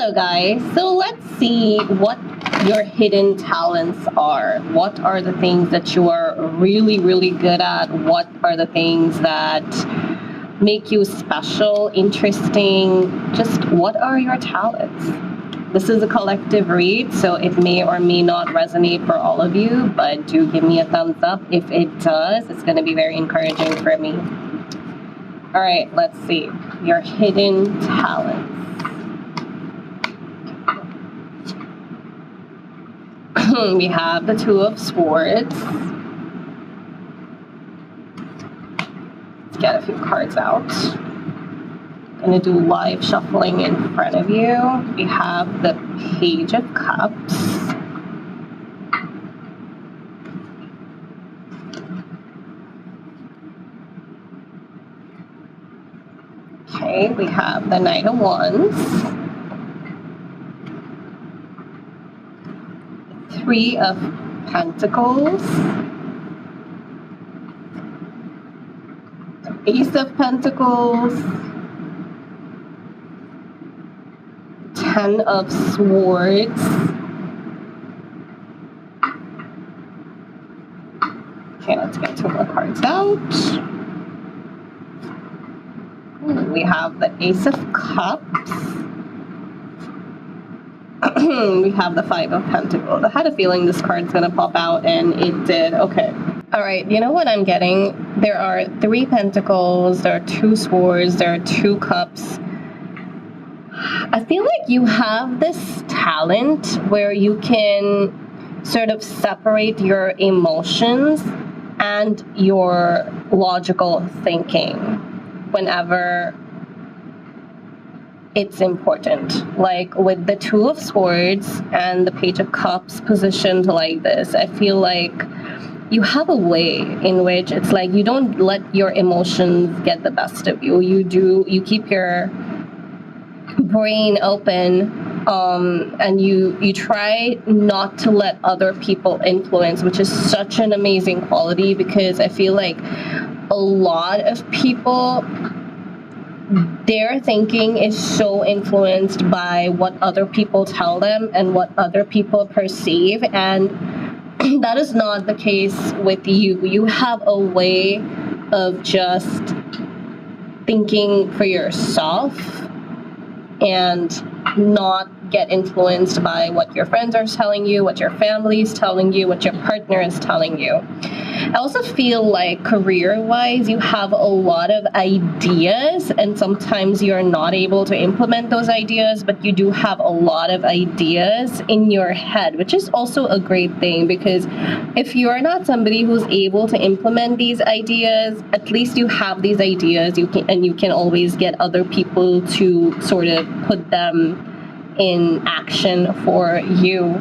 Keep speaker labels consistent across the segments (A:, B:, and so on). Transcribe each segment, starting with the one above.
A: Hello guys, so let's see what your hidden talents are. What are the things that you are really good at? What are the things that make you special, interesting? Just what are your talents? This is a collective read, so it may or may not resonate for all of you, but do give me a thumbs up if it does. It's going to be very encouraging for me. All right, let's see. Your hidden talents. We have the Two of Swords. Let's get a few cards out. I'm going to do live shuffling in front of you. We have the Page of Cups. Okay, we have the Knight of Wands. Three of Pentacles. Ace of Pentacles. Ten of Swords. Okay, let's get two more cards out. We have the Ace of Cups. We have the Five of Pentacles. I had a feeling this card's gonna pop out, and it did. Okay. All right, you know what I'm getting? There are three Pentacles, there are two Swords, there are two Cups. I feel like you have this talent where you can sort of separate your emotions and your logical thinking whenever it's important. Like with the Two of Swords and the Page of Cups positioned like this, I feel like you have a way in which it's like you don't let your emotions get the best of you. You keep your brain open, and you try not to let other people influence, which is such an amazing quality, because I feel like a lot of people, their thinking is so influenced by what other people tell them and what other people perceive, and that is not the case with you. You have a way of just thinking for yourself and not get influenced by what your friends are telling you, what your family is telling you, what your partner is telling you. I also feel like career-wise, you have a lot of ideas, and sometimes you're not able to implement those ideas, but you do have a lot of ideas in your head, which is also a great thing, because if you're not somebody who's able to implement these ideas, at least you have these ideas, you can always get other people to sort of put them in action for you.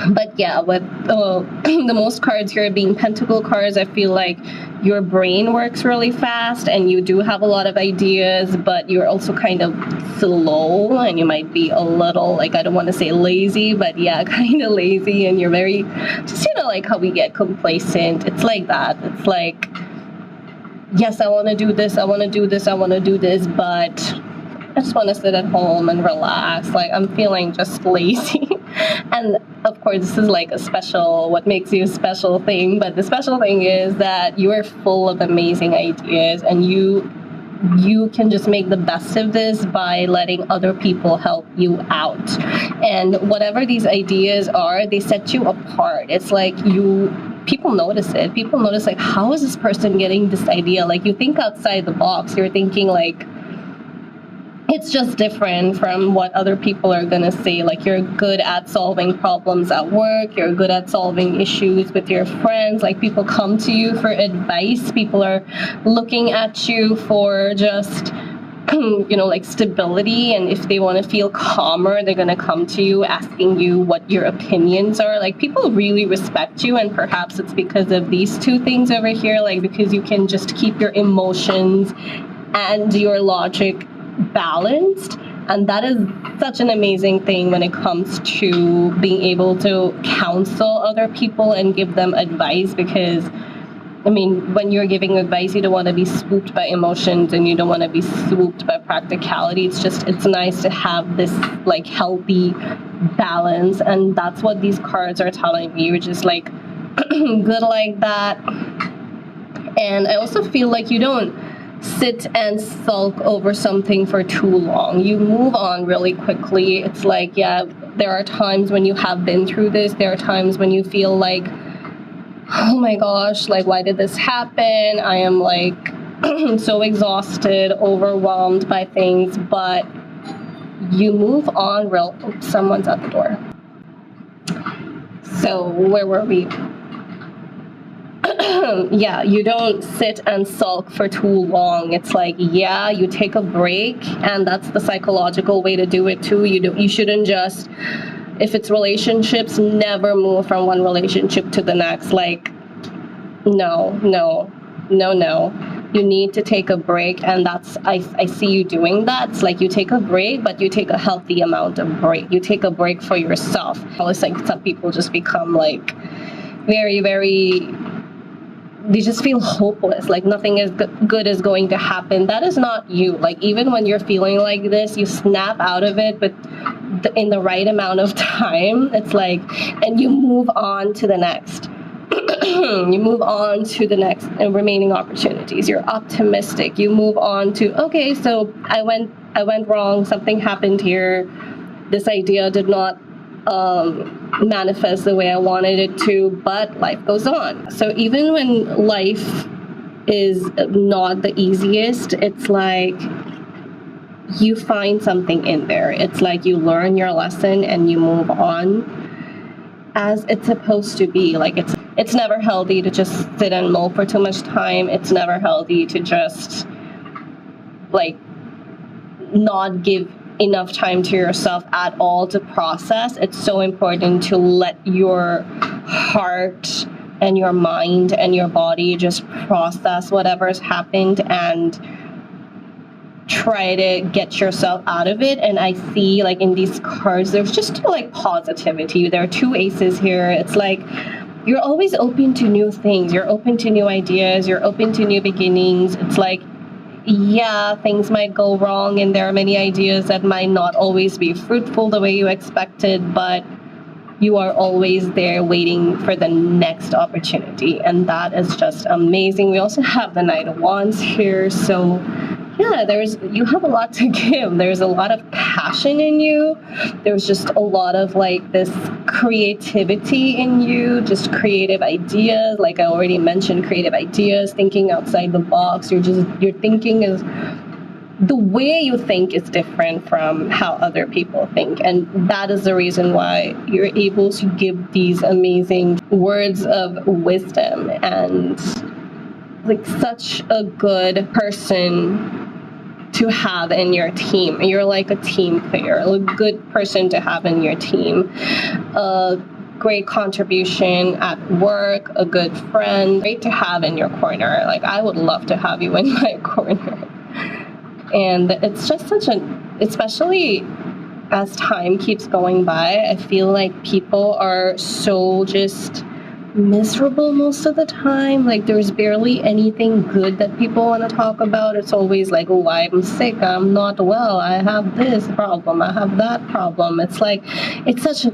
A: But yeah, with the most cards here being Pentacle cards, I feel like your brain works really fast and you do have a lot of ideas, but you're also kind of slow, and you might be a little, like, I don't want to say lazy, but yeah, kind of lazy, and you're very, just, you know, like how we get complacent. It's like that. It's like, yes, I want to do this, I want to do this, I want to do this, but I just want to sit at home and relax. Like, I'm feeling just lazy. And of course, this is like a special, what makes you a special thing. But the special thing is that you are full of amazing ideas, and you can just make the best of this by letting other people help you out. And whatever these ideas are, they set you apart. It's like people notice it. People notice, like, how is this person getting this idea? Like, you think outside the box. You're thinking, like, it's just different from what other people are going to say. Like, you're good at solving problems at work. You're good at solving issues with your friends. Like, people come to you for advice. People are looking at you for just, you know, like stability. And if they want to feel calmer, they're going to come to you asking you what your opinions are. Like, people really respect you. And perhaps it's because of these two things over here. Like, because you can just keep your emotions and your logic balanced, and that is such an amazing thing when it comes to being able to counsel other people and give them advice, because I mean, when you're giving advice, you don't want to be swooped by emotions and you don't want to be swooped by practicality. It's nice to have this like healthy balance, and that's what these cards are telling me. You're just like good like that. And I also feel like you don't sit and sulk over something for too long. You move on really quickly. It's like, yeah, there are times when you have been through this. There are times when you feel like, oh my gosh, like, why did this happen? I am like so exhausted, overwhelmed by things, but you move on someone's at the door. So where were we? Yeah, you don't sit and sulk for too long. It's like, yeah, you take a break, and that's the psychological way to do it too. You shouldn't just, if it's relationships, never move from one relationship to the next. Like, no. You need to take a break, and I see you doing that. It's like you take a break, but you take a healthy amount of break. You take a break for yourself. I was like, some people just become like very, very, they just feel hopeless, like nothing is good is going to happen. That is not you. Like, even when you're feeling like this, you snap out of it, but in the right amount of time. It's like, and you move on to the next. You move on to the next remaining opportunities. You're optimistic. You move on to, okay, so I went wrong. Something happened here. This idea did not manifest the way I wanted it to, but life goes on. So even when life is not the easiest, it's like you find something in there. It's like you learn your lesson and you move on as it's supposed to be. Like, it's never healthy to just sit and mull for too much time. It's never healthy to just like not give enough time to yourself at all to process. It's so important to let your heart and your mind and your body just process whatever's happened and try to get yourself out of it. And I see, like, in these cards, there's just like positivity. There are two aces here. It's like you're always open to new things. You're open to new ideas. You're open to new beginnings. It's like, yeah, things might go wrong, and there are many ideas that might not always be fruitful the way you expected, but you are always there waiting for the next opportunity, and that is just amazing. We also have the Knight of Wands here, so yeah, you have a lot to give. There's a lot of passion in you. There's just a lot of like this creativity in you, just creative ideas. Like I already mentioned, creative ideas, thinking outside the box. Your thinking is, the way you think is different from how other people think. And that is the reason why you're able to give these amazing words of wisdom, and like such a good person to have in your team. You're like a team player, a good person to have in your team. A great contribution at work, a good friend, great to have in your corner. Like, I would love to have you in my corner. And it's just especially as time keeps going by, I feel like people are so just miserable most of the time. Like, there's barely anything good that people want to talk about. It's always like, oh, I'm sick, I'm not well, I have this problem, I have that problem. It's like, it's such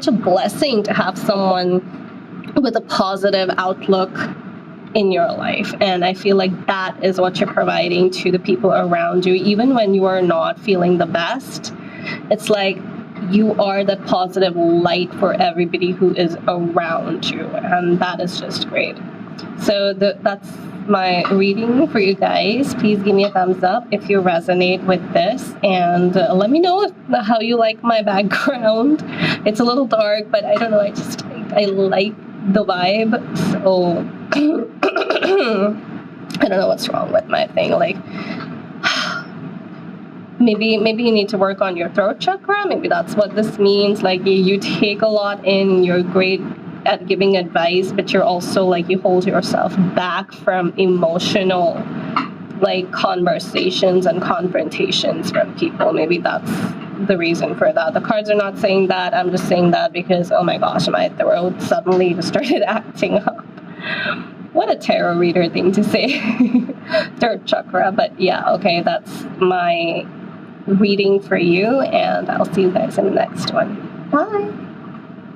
A: a blessing to have someone with a positive outlook in your life. And I feel like that is what you're providing to the people around you. Even when you are not feeling the best, it's like you are the positive light for everybody who is around you, and that is just great. So that's my reading for you guys. Please give me a thumbs up if you resonate with this, and let me know how you like my background. It's a little dark, but I don't know, I like the vibe. So I don't know what's wrong with my thing. Like, maybe you need to work on your throat chakra. Maybe that's what this means. Like, you take a lot in, you're great at giving advice, but you're also like, you hold yourself back from emotional like conversations and confrontations from people. Maybe that's the reason for that. The cards are not saying that. I'm just saying that because, oh my gosh, my throat suddenly just started acting up. What a tarot reader thing to say. Third chakra. But yeah, okay, that's my reading for you, and I'll see you guys in the next one. Bye.